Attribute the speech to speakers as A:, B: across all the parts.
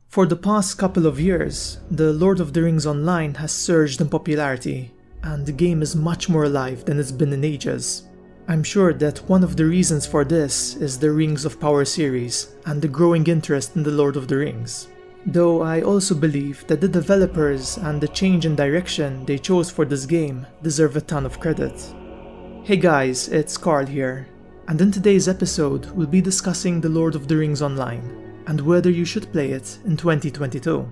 A: For the past couple of years, the Lord of the Rings Online has surged in popularity, and the game is much more alive than it's been in ages. I'm sure that one of the reasons for this is the Rings of Power series and the growing interest in the Lord of the Rings. Though I also believe that the developers and the change in direction they chose for this game deserve a ton of credit. Hey guys, it's Carl here, and in today's episode we'll be discussing the Lord of the Rings Online and whether you should play it in 2022.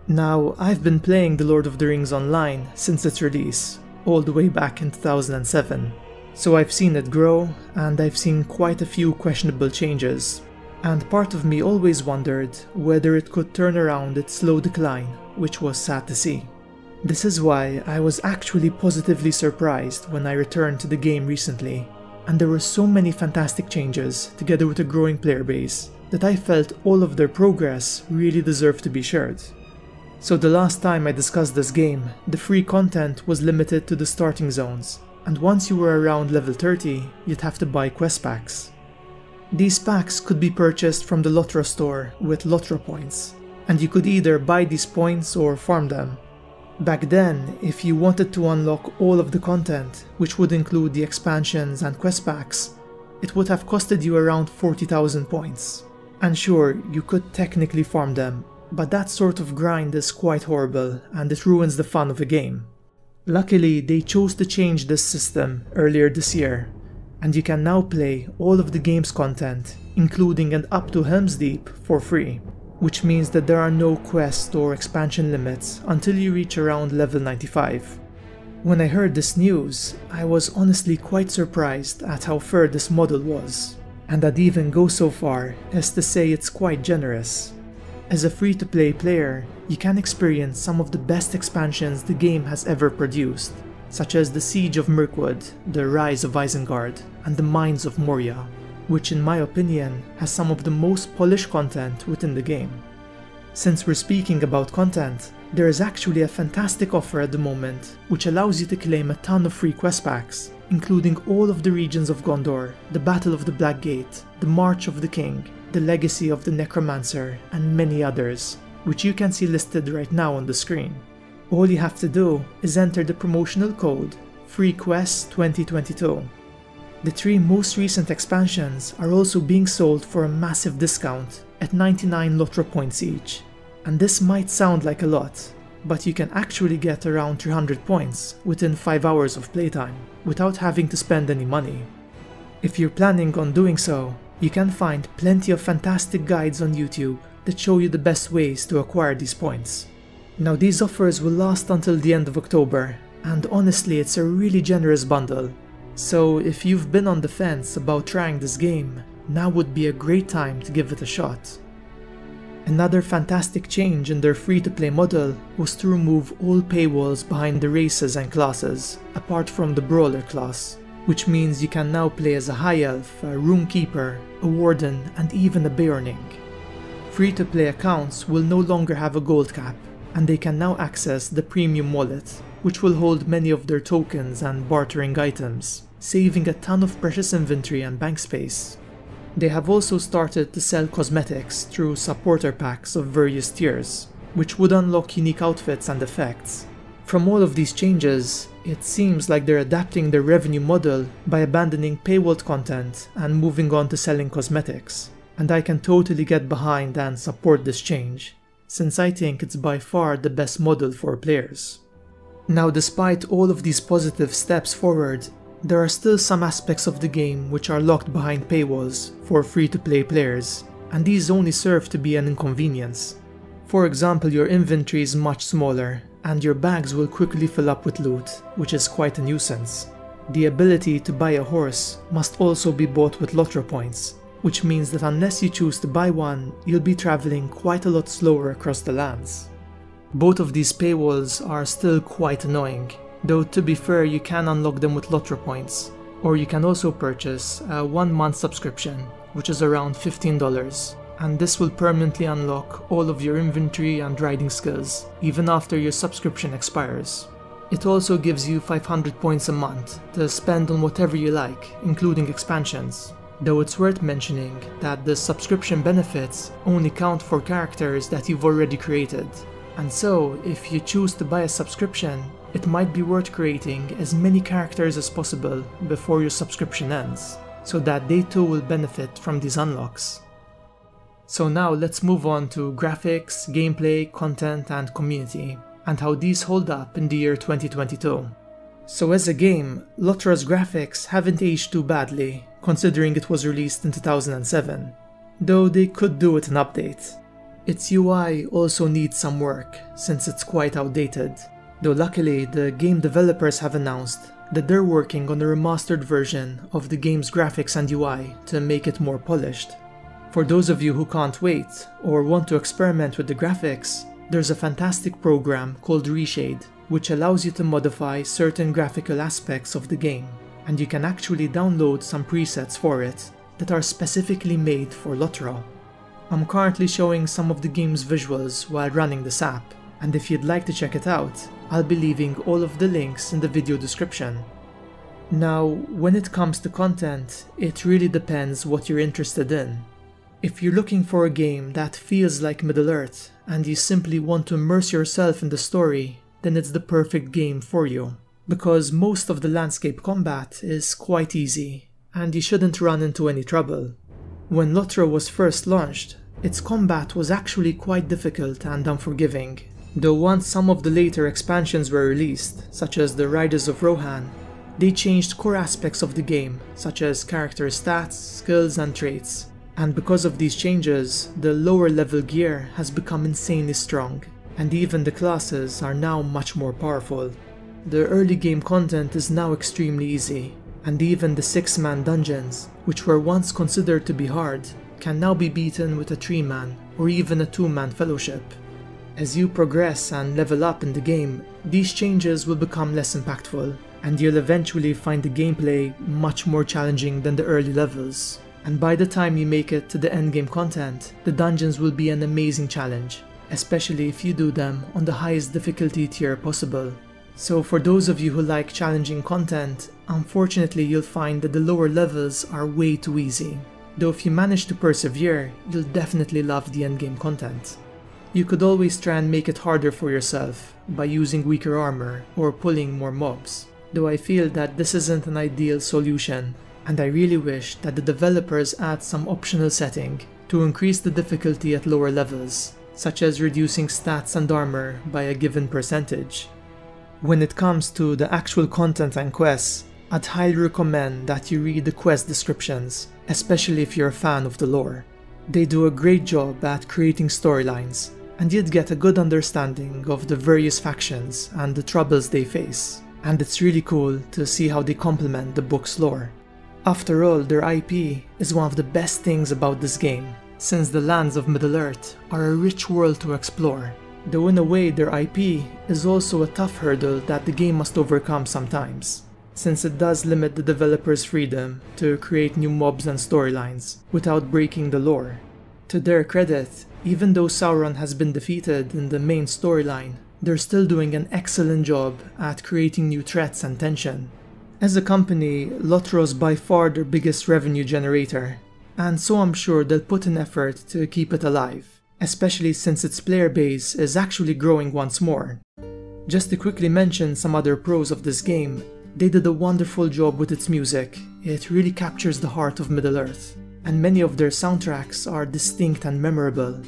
A: Now, I've been playing the Lord of the Rings Online since its release, all the way back in 2007. So I've seen it grow, and I've seen quite a few questionable changes. And part of me always wondered whether it could turn around its slow decline, which was sad to see. This is why I was actually positively surprised when I returned to the game recently, and there were so many fantastic changes together with a growing player base that I felt all of their progress really deserved to be shared. So the last time I discussed this game, the free content was limited to the starting zones, and once you were around level 30, you'd have to buy quest packs. These packs could be purchased from the Lotro store with Lotro points, and you could either buy these points or farm them. Back then, if you wanted to unlock all of the content, which would include the expansions and quest packs, it would have costed you around 40,000 points. And sure, you could technically farm them, but that sort of grind is quite horrible and it ruins the fun of a game. Luckily, they chose to change this system earlier this year, and you can now play all of the game's content, including and up to Helm's Deep, for free, which means that there are no quest or expansion limits until you reach around level 95. When I heard this news, I was honestly quite surprised at how fair this model was, and I'd even go so far as to say it's quite generous. As a free-to-play player, you can experience some of the best expansions the game has ever produced, such as the Siege of Mirkwood, the Rise of Isengard, and the Mines of Moria, which in my opinion has some of the most polished content within the game. Since we're speaking about content, there is actually a fantastic offer at the moment which allows you to claim a ton of free quest packs, including all of the regions of Gondor, the Battle of the Black Gate, the March of the King, the Legacy of the Necromancer, and many others, which you can see listed right now on the screen. All you have to do is enter the promotional code FREEQUEST2022. The 3 most recent expansions are also being sold for a massive discount at 99 Lotro points each, and this might sound like a lot, but you can actually get around 300 points within 5 hours of playtime without having to spend any money. If you're planning on doing so, you can find plenty of fantastic guides on YouTube that show you the best ways to acquire these points. Now, these offers will last until the end of October, and honestly it's a really generous bundle. So if you've been on the fence about trying this game, now would be a great time to give it a shot. Another fantastic change in their free-to-play model was to remove all paywalls behind the races and classes, apart from the Brawler class, which means you can now play as a High Elf, a Runekeeper, a Warden, and even a Beorning. Free-to-play accounts will no longer have a gold cap, and they can now access the Premium Wallet, which will hold many of their tokens and bartering items, saving a ton of precious inventory and bank space. They have also started to sell cosmetics through supporter packs of various tiers, which would unlock unique outfits and effects. From all of these changes, it seems like they're adapting their revenue model by abandoning paywalled content and moving on to selling cosmetics, and I can totally get behind and support this change, since I think it's by far the best model for players. Now, despite all of these positive steps forward, there are still some aspects of the game which are locked behind paywalls for free-to-play players, and these only serve to be an inconvenience. For example, your inventory is much smaller, and your bags will quickly fill up with loot, which is quite a nuisance. The ability to buy a horse must also be bought with Lotro points, which means that unless you choose to buy one, you'll be traveling quite a lot slower across the lands. Both of these paywalls are still quite annoying, though to be fair you can unlock them with Lotro points, or you can also purchase a 1-month subscription, which is around $15, and this will permanently unlock all of your inventory and riding skills, even after your subscription expires. It also gives you 500 points a month to spend on whatever you like, including expansions. though it's worth mentioning that the subscription benefits only count for characters that you've already created. And so, if you choose to buy a subscription, it might be worth creating as many characters as possible before your subscription ends, so that they too will benefit from these unlocks. So now let's move on to graphics, gameplay, content and community, and how these hold up in the year 2022. So as a game, Lotro's graphics haven't aged too badly, considering it was released in 2007, though they could do with an update. Its UI also needs some work, since it's quite outdated, though luckily the game developers have announced that they're working on a remastered version of the game's graphics and UI to make it more polished. For those of you who can't wait or want to experiment with the graphics, there's a fantastic program called Reshade, which allows you to modify certain graphical aspects of the game, and you can actually download some presets for it that are specifically made for Lotro. I'm currently showing some of the game's visuals while running this app, and if you'd like to check it out, I'll be leaving all of the links in the video description. Now, when it comes to content, it really depends what you're interested in. If you're looking for a game that feels like Middle-earth, and you simply want to immerse yourself in the story, then it's the perfect game for you, because most of the landscape combat is quite easy, and you shouldn't run into any trouble. When Lotro was first launched, its combat was actually quite difficult and unforgiving, though once some of the later expansions were released, such as the Riders of Rohan, they changed core aspects of the game, such as character stats, skills and traits, and because of these changes, the lower level gear has become insanely strong, and even the classes are now much more powerful. The early game content is now extremely easy, and even the 6-man dungeons, which were once considered to be hard, can now be beaten with a 3-man or even a 2-man fellowship. As you progress and level up in the game, these changes will become less impactful, and you'll eventually find the gameplay much more challenging than the early levels. And by the time you make it to the endgame content, the dungeons will be an amazing challenge, especially if you do them on the highest difficulty tier possible. So for those of you who like challenging content, unfortunately you'll find that the lower levels are way too easy, though if you manage to persevere, you'll definitely love the endgame content. You could always try and make it harder for yourself by using weaker armor or pulling more mobs, though I feel that this isn't an ideal solution, and I really wish that the developers add some optional setting to increase the difficulty at lower levels, such as reducing stats and armor by a given percentage. When it comes to the actual content and quests, I'd highly recommend that you read the quest descriptions, especially if you're a fan of the lore. They do a great job at creating storylines, and you'd get a good understanding of the various factions and the troubles they face, and it's really cool to see how they complement the book's lore. After all, their IP is one of the best things about this game, since the lands of Middle-earth are a rich world to explore, though in a way their IP is also a tough hurdle that the game must overcome sometimes, since it does limit the developers' freedom to create new mobs and storylines without breaking the lore. To their credit, even though Sauron has been defeated in the main storyline, they're still doing an excellent job at creating new threats and tension. As a company, Lotro's by far their biggest revenue generator, and so I'm sure they'll put in effort to keep it alive, especially since its player base is actually growing once more. Just to quickly mention some other pros of this game, they did a wonderful job with its music. It really captures the heart of Middle-earth, and many of their soundtracks are distinct and memorable.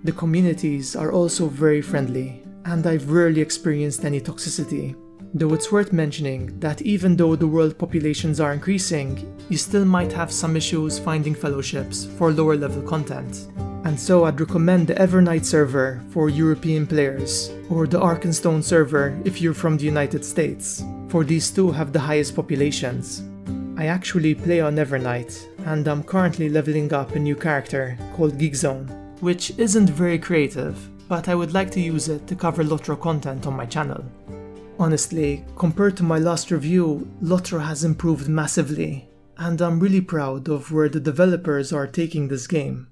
A: The communities are also very friendly, and I've rarely experienced any toxicity. Though it's worth mentioning that even though the world populations are increasing, you still might have some issues finding fellowships for lower level content. And so I'd recommend the Evernight server for European players, or the Arkenstone server if you're from the United States, for these two have the highest populations. I actually play on Evernight, and I'm currently leveling up a new character called Geekzone, which isn't very creative, but I would like to use it to cover Lotro content on my channel. Honestly, compared to my last review, Lotro has improved massively, and I'm really proud of where the developers are taking this game.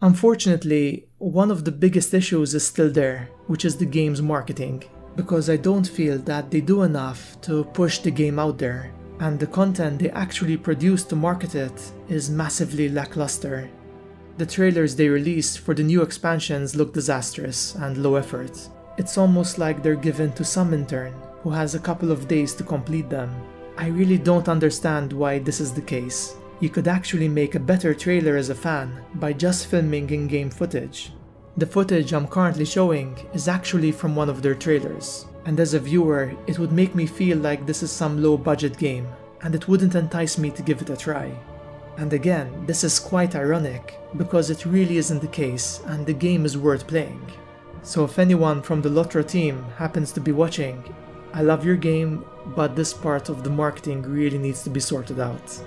A: Unfortunately, one of the biggest issues is still there, which is the game's marketing, because I don't feel that they do enough to push the game out there. and the content they actually produce to market it is massively lackluster. The trailers they released for the new expansions look disastrous and low effort. It's almost like they're given to some intern who has a couple of days to complete them. I really don't understand why this is the case. You could actually make a better trailer as a fan by just filming in-game footage. The footage I'm currently showing is actually from one of their trailers, and as a viewer, it would make me feel like this is some low-budget game, and it wouldn't entice me to give it a try. And again, this is quite ironic, because it really isn't the case, and the game is worth playing. So if anyone from the Lotro team happens to be watching, I love your game, but this part of the marketing really needs to be sorted out.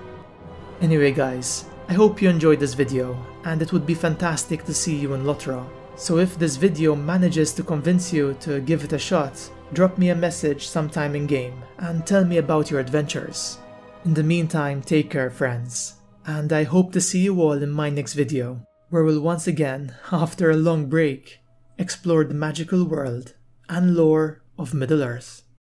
A: Anyway guys, I hope you enjoyed this video, and it would be fantastic to see you in Lotro. So if this video manages to convince you to give it a shot, drop me a message sometime in game and tell me about your adventures. In the meantime, take care friends, and I hope to see you all in my next video, where we'll once again, after a long break, explore the magical world and lore of Middle-earth.